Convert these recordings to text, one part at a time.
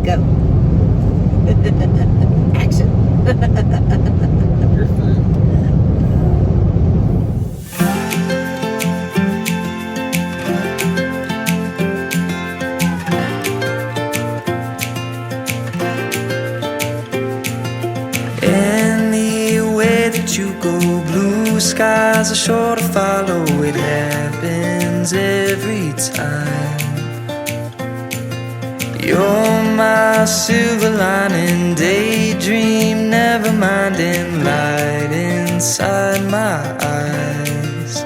Go. Action. You're fine. Anywhere that you go, blue skies are sure to follow. It happens every time. You're my silver lining, daydream, never minding, light inside my eyes.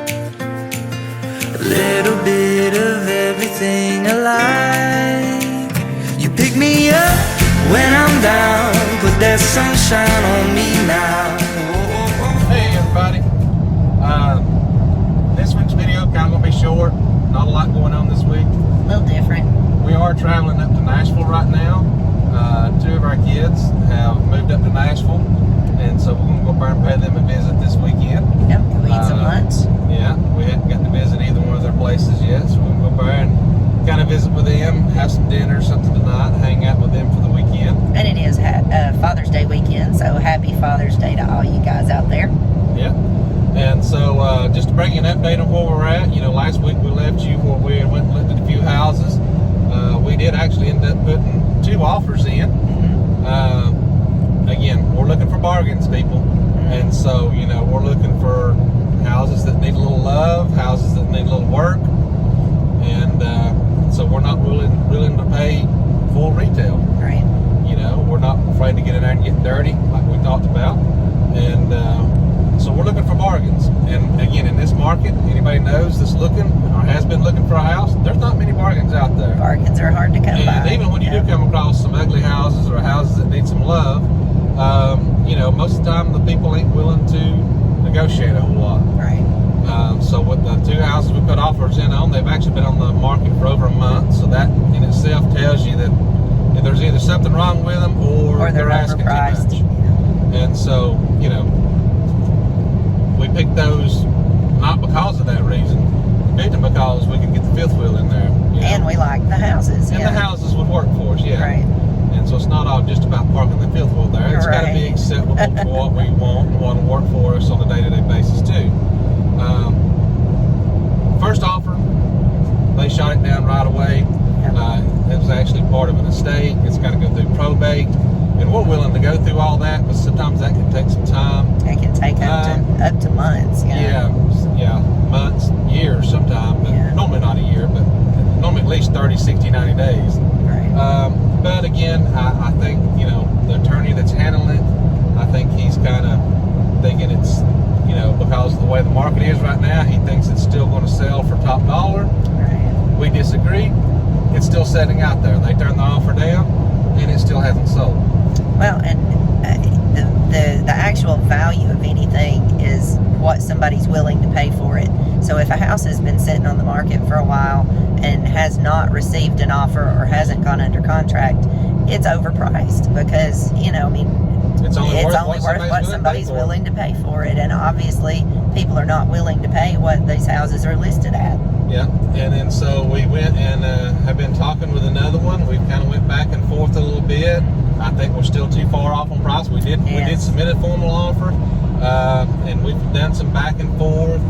A little bit of everything I like. You pick me up when I'm down, put that sunshine on me now. Hey everybody, this week's video kind of gonna be short. Not a lot going on this week. A little different. We are traveling up to Nashville right now. Two of our kids have moved up to Nashville, and so we're gonna go up there and pay them a visit this weekend. Yep, we'll eat some lunch. Yeah, we hadn't got to visit either one of their places yet, so we're gonna go up there and kind of visit with them, have some dinner or something tonight, hang out with them for the weekend. And it is Father's Day weekend, so happy Father's Day to all you guys out there. Yeah. And so just to bring you an update on where we're at, you know, last week we left you where we went and looked at a few houses. We did actually end up putting 2 offers in. Again, we're looking for bargains, people. And so, you know, we're looking for houses that need a little love, houses that need a little work. And so we're not willing to pay full retail. Right. You know, we're not afraid to get in there and get dirty, like we talked about. And so we're looking for bargains. And again, in this market, anybody knows that's looking or has been looking for a house, there's not many bargains out there. Bargains are hard to come by. And even when you do come across some ugly houses or houses that need some love, you know, most of the time the people ain't willing to negotiate a whole lot. Right. So with the 2 houses we put offers in on, they've actually been on the market for over a month. So that in itself tells you that there's either something wrong with them or they're asking overpriced. too much. And so, you know, we picked those not because of that reason. We picked them because we could get the 5th wheel in there. You know? And we like the houses. And yeah. the houses would work for us, yeah. Right. And so it's not all just about parking the 5th wheel there. It's got to be acceptable for what we want and what will work for us on a day-to-day basis too. First offer, they shot it down right away. It was actually part of an estate. It's got to go through probate. And we're willing to go through all that, but sometimes that can take some time. It can take up to months. Yeah, months, years sometimes, but normally not a year, but normally at least 30, 60, 90 days. Right. But again, I think, you know, the attorney that's handling it, I think he's kind of thinking it's, you know, because of the way the market is right now, he thinks it's still going to sell for top dollar. Right. We disagree. It's still sitting out there. They turned the offer down, and it still hasn't sold. Well, and the actual value of anything is what somebody's willing to pay for it. So if a house has been sitting on the market for a while and has not received an offer or hasn't gone under contract, it's overpriced because, you know, I mean, it's only worth what somebody's willing to pay for it. And obviously, people are not willing to pay what these houses are listed at. Yeah, and then so we went and have been talking with another one. We kind of went back and forth a little bit. I think we're still too far off on price. We did submit a formal offer, and we've done some back and forth.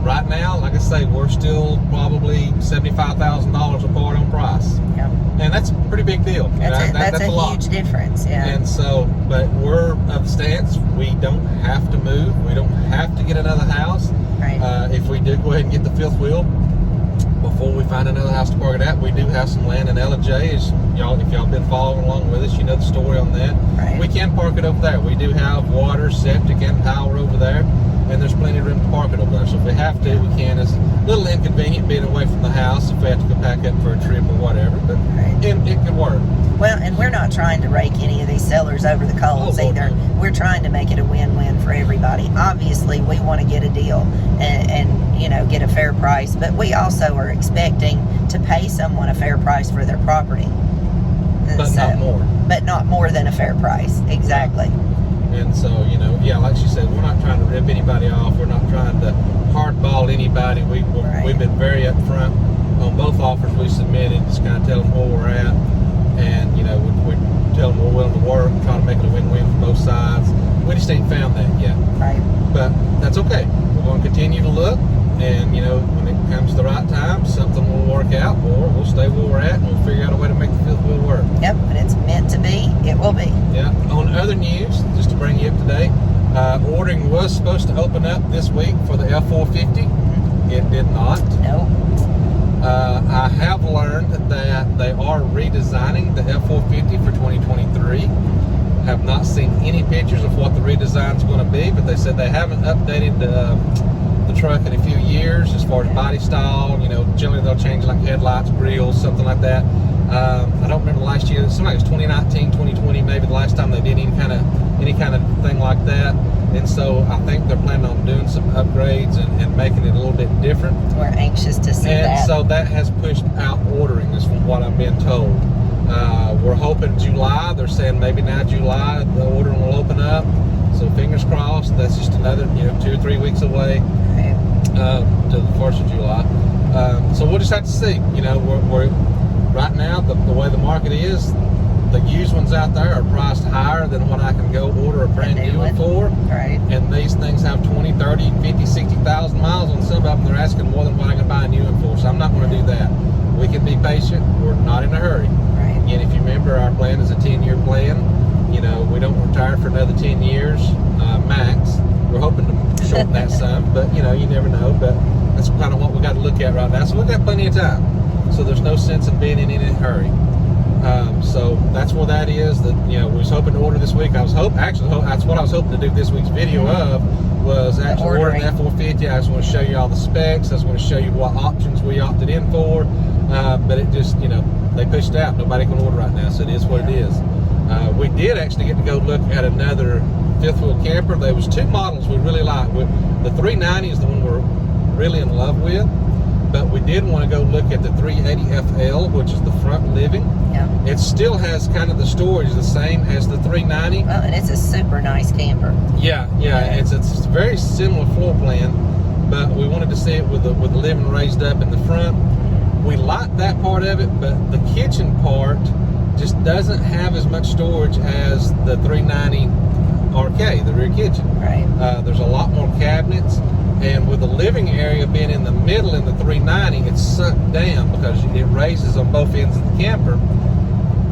Right now, like I say, we're still probably $75,000 apart on price. Yep. And that's a pretty big deal. That's a lot. huge difference, yeah. And so, but we're of the stance, we don't have to move. We don't have to get another house. Right. If we do go ahead and get the 5th wheel, before we find another house to park it at, we do have some land in LJ. If y'all been following along with us, you know the story on that. Right. We can park it over there. We do have water, septic, and power over there, and there's plenty of room to park it over there. So if we have to, we can. It's a little inconvenient being away from the house if we have to go pack up for a trip or whatever, but it can work. Well, and we're not trying to rake any of these sellers over the coals either. We're trying to make it a win-win for everybody. Obviously, we want to get a deal and you know, get a fair price, but we also are expecting to pay someone a fair price for their property. But not more. But not more than a fair price, exactly. And so, you know, yeah, like she said, we're not trying to rip anybody off. We're not trying to hardball anybody. We've been very upfront on both offers we submitted, just kind of tell them where we're at. and we'll figure out a way to make the fifth wheel work. Yep, when it's meant to be, it will be. Yeah. On other news, just to bring you up to date, ordering was supposed to open up this week for the F450. It did not. No. I have learned that they are redesigning the F450 for 2023. Have not seen any pictures of what the redesign is going to be, but they said they haven't updated the truck in a few years as far as body style. You know, generally they'll change like headlights, grills, something like that. I don't remember last year. It seemed like it was 2019, 2020, maybe the last time they did any kind of thing like that. And so I think they're planning on doing some upgrades and making it a little bit different. We're anxious to see that. And so that has pushed out ordering, is from what I'm being told. We're hoping July. They're saying maybe now July the ordering will open up. So fingers crossed. That's just another 2 or 3 weeks away to the 1st of July. So we'll just have to see. We're right now the way the market is. The used ones out there are priced higher than what I can go order a brand new one for. Right. And these things have 20, 30, 50, 60,000 miles on some of them. They're asking more than what I can buy a new one for. So I'm not going to do that. We can be patient. We're not in a hurry. Right. And if you remember, our plan is a 10-year plan. We don't retire for another 10 years max. We're hoping to shorten that some, but you never know. But that's kind of what we got to look at right now. So we've got plenty of time. So there's no sense in being in any hurry. So that's where that is. That we was hoping to order this week. That's what I was hoping to do this week's video of, was actually ordering the F450. I just want to show you all the specs. I just want to show you what options we opted in for. But it just they pushed it out. Nobody can order right now, so it is what it is. We did actually get to go look at another fifth wheel camper. There was 2 models we really liked. The 390 is the one we're really in love with. But we did want to go look at the 380 FL, which is the front living. Yeah. It still has kind of the storage the same as the 390. Oh, and it's a super nice camper. Yeah. It's a very similar floor plan, but we wanted to see it with the living raised up in the front. We liked that part of it, but the kitchen part just doesn't have as much storage as the 390 RK, the rear kitchen. Right. There's a lot more cabinets. And with the living area being in the middle in the 390, it's sucked down because it raises on both ends of the camper.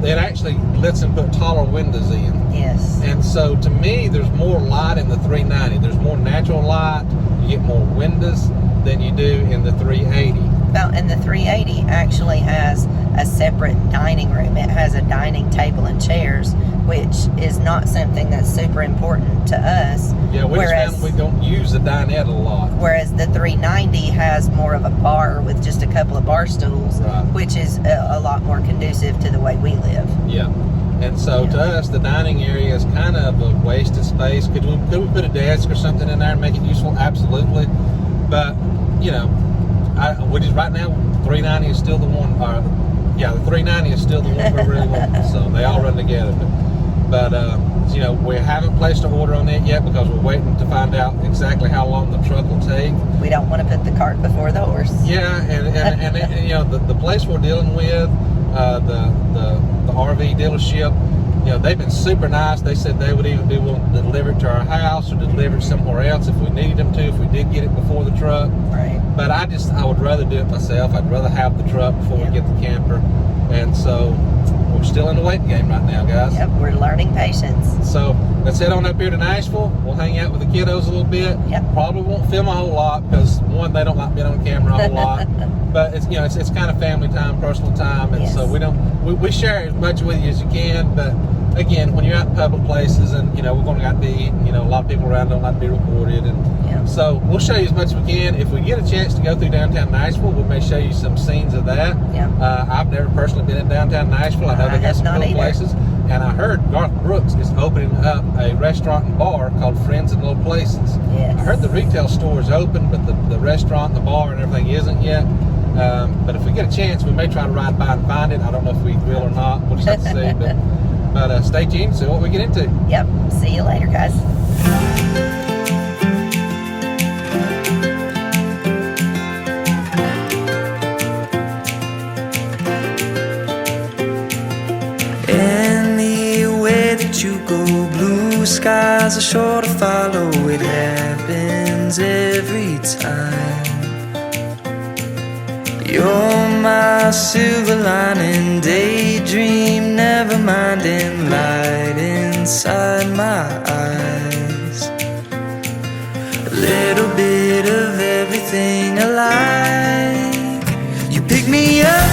It actually lets them put taller windows in. Yes. And so to me, there's more light in the 390. There's more natural light. You get more windows than you do in the 380. Well, and the 380 actually has a separate dining room. It has a dining table and chairs, which is not something that's super important to us. Yeah, we just found we don't use the dinette a lot. Whereas the 390 has more of a bar with just a couple of bar stools, right, which is a lot more conducive to the way we live. Yeah. And so to us, the dining area is kind of a waste of space. Could we put a desk or something in there and make it useful? Absolutely. But, right now, 390 is still the one. The 390 is still the one we really want. So they all run together. But we haven't placed an order on it yet because we're waiting to find out exactly how long the truck will take. We don't want to put the cart before the horse. Yeah, and the place we're dealing with, the RV dealership, they've been super nice. They said they would even be willing to deliver it to our house or deliver it somewhere else if we needed them to, if we did get it before the truck. Right. But I would rather do it myself. I'd rather have the truck before we get the camper. And so we're still in the waiting game right now, guys. Yep, we're learning patience. So let's head on up here to Nashville. We'll hang out with the kiddos a little bit. Yep. Probably won't film a whole lot because, one, they don't like being on camera a whole lot. But it's it's kind of family time, personal time, and so we share as much with you as you can. But again, when you're out in public places and we're going to be eating, a lot of people around don't like to be recorded, and so we'll show you as much as we can. If we get a chance to go through downtown Nashville, we may show you some scenes of that. Yeah. I've never personally been in downtown Nashville. I know they got some cool places, and I heard Garth Brooks is opening up a restaurant and bar called Friends in Low Places. Yes. I heard the retail store is open, but the restaurant, the bar, and everything isn't yet. But if we get a chance, we may try to ride by and find it. I don't know if we will or not. We'll just have to see. But stay tuned, see what we get into. Yep. See you later, guys. Anywhere that you go, blue skies are sure to follow. It happens every time. You're my silver lining, daydream, never minding, light inside my eyes. A little bit of everything I like. You pick me up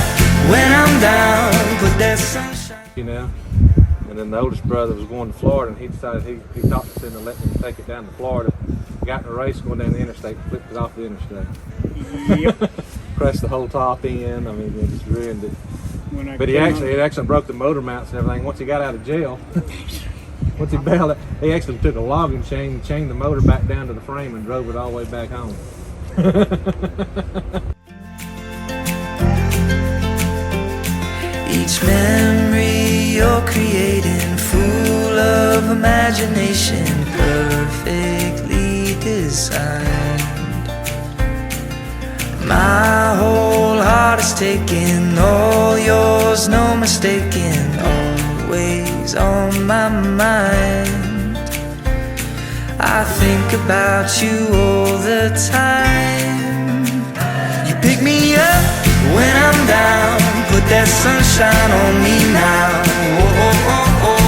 when I'm down, put that sunshine. You know, and then the oldest brother was going to Florida, and he decided he talked us into letting him take it down to Florida. Got in a race going down the interstate, flipped it off the interstate. Yep. Crushed the whole top end. I mean, it just ruined it. When I But came it actually broke the motor mounts and everything. Once he got out of jail, once he bailed it, he actually took a logging chain, chained the motor back down to the frame, and drove it all the way back home. Each memory you're creating, full of imagination, perfectly designed. My whole heart is taken, all yours, no mistaking, always on my mind. I think about you all the time. You pick me up when I'm down, put that sunshine on me now. Oh, oh, oh, oh.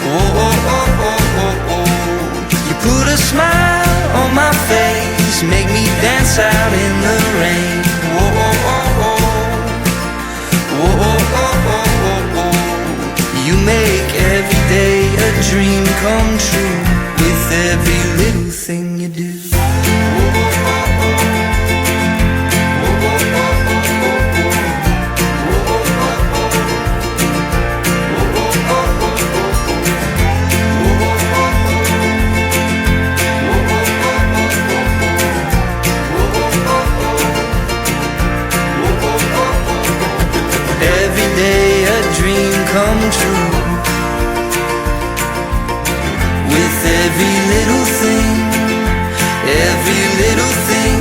Oh, oh, oh, oh, oh, oh. You put a smile on my face, make me dance out in the rain. Oh, oh, oh, oh. Oh, oh, oh, oh, oh, oh. You make every day a dream come true with every little thing you do. Come true with every little thing, every little thing.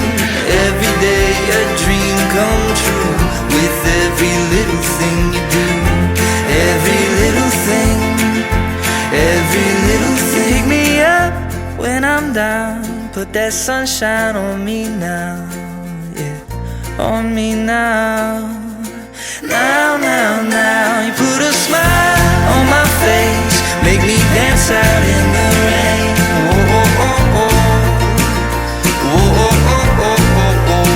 Every day a dream come true with every little thing you do. Every little thing, every little thing. Pick me up when I'm down, put that sunshine on me now, yeah, on me now. Now, now, now, you put a smile on my face, make me dance out in the rain. Oh, oh, oh, oh. Oh, oh, oh, oh, oh, oh.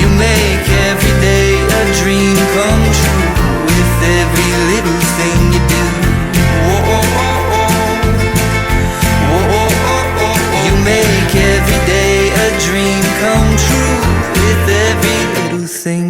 You make every day a dream come true with every little thing you do. Oh, oh, oh, oh. Oh, oh, oh, oh, oh. You make every day a dream come true with every little thing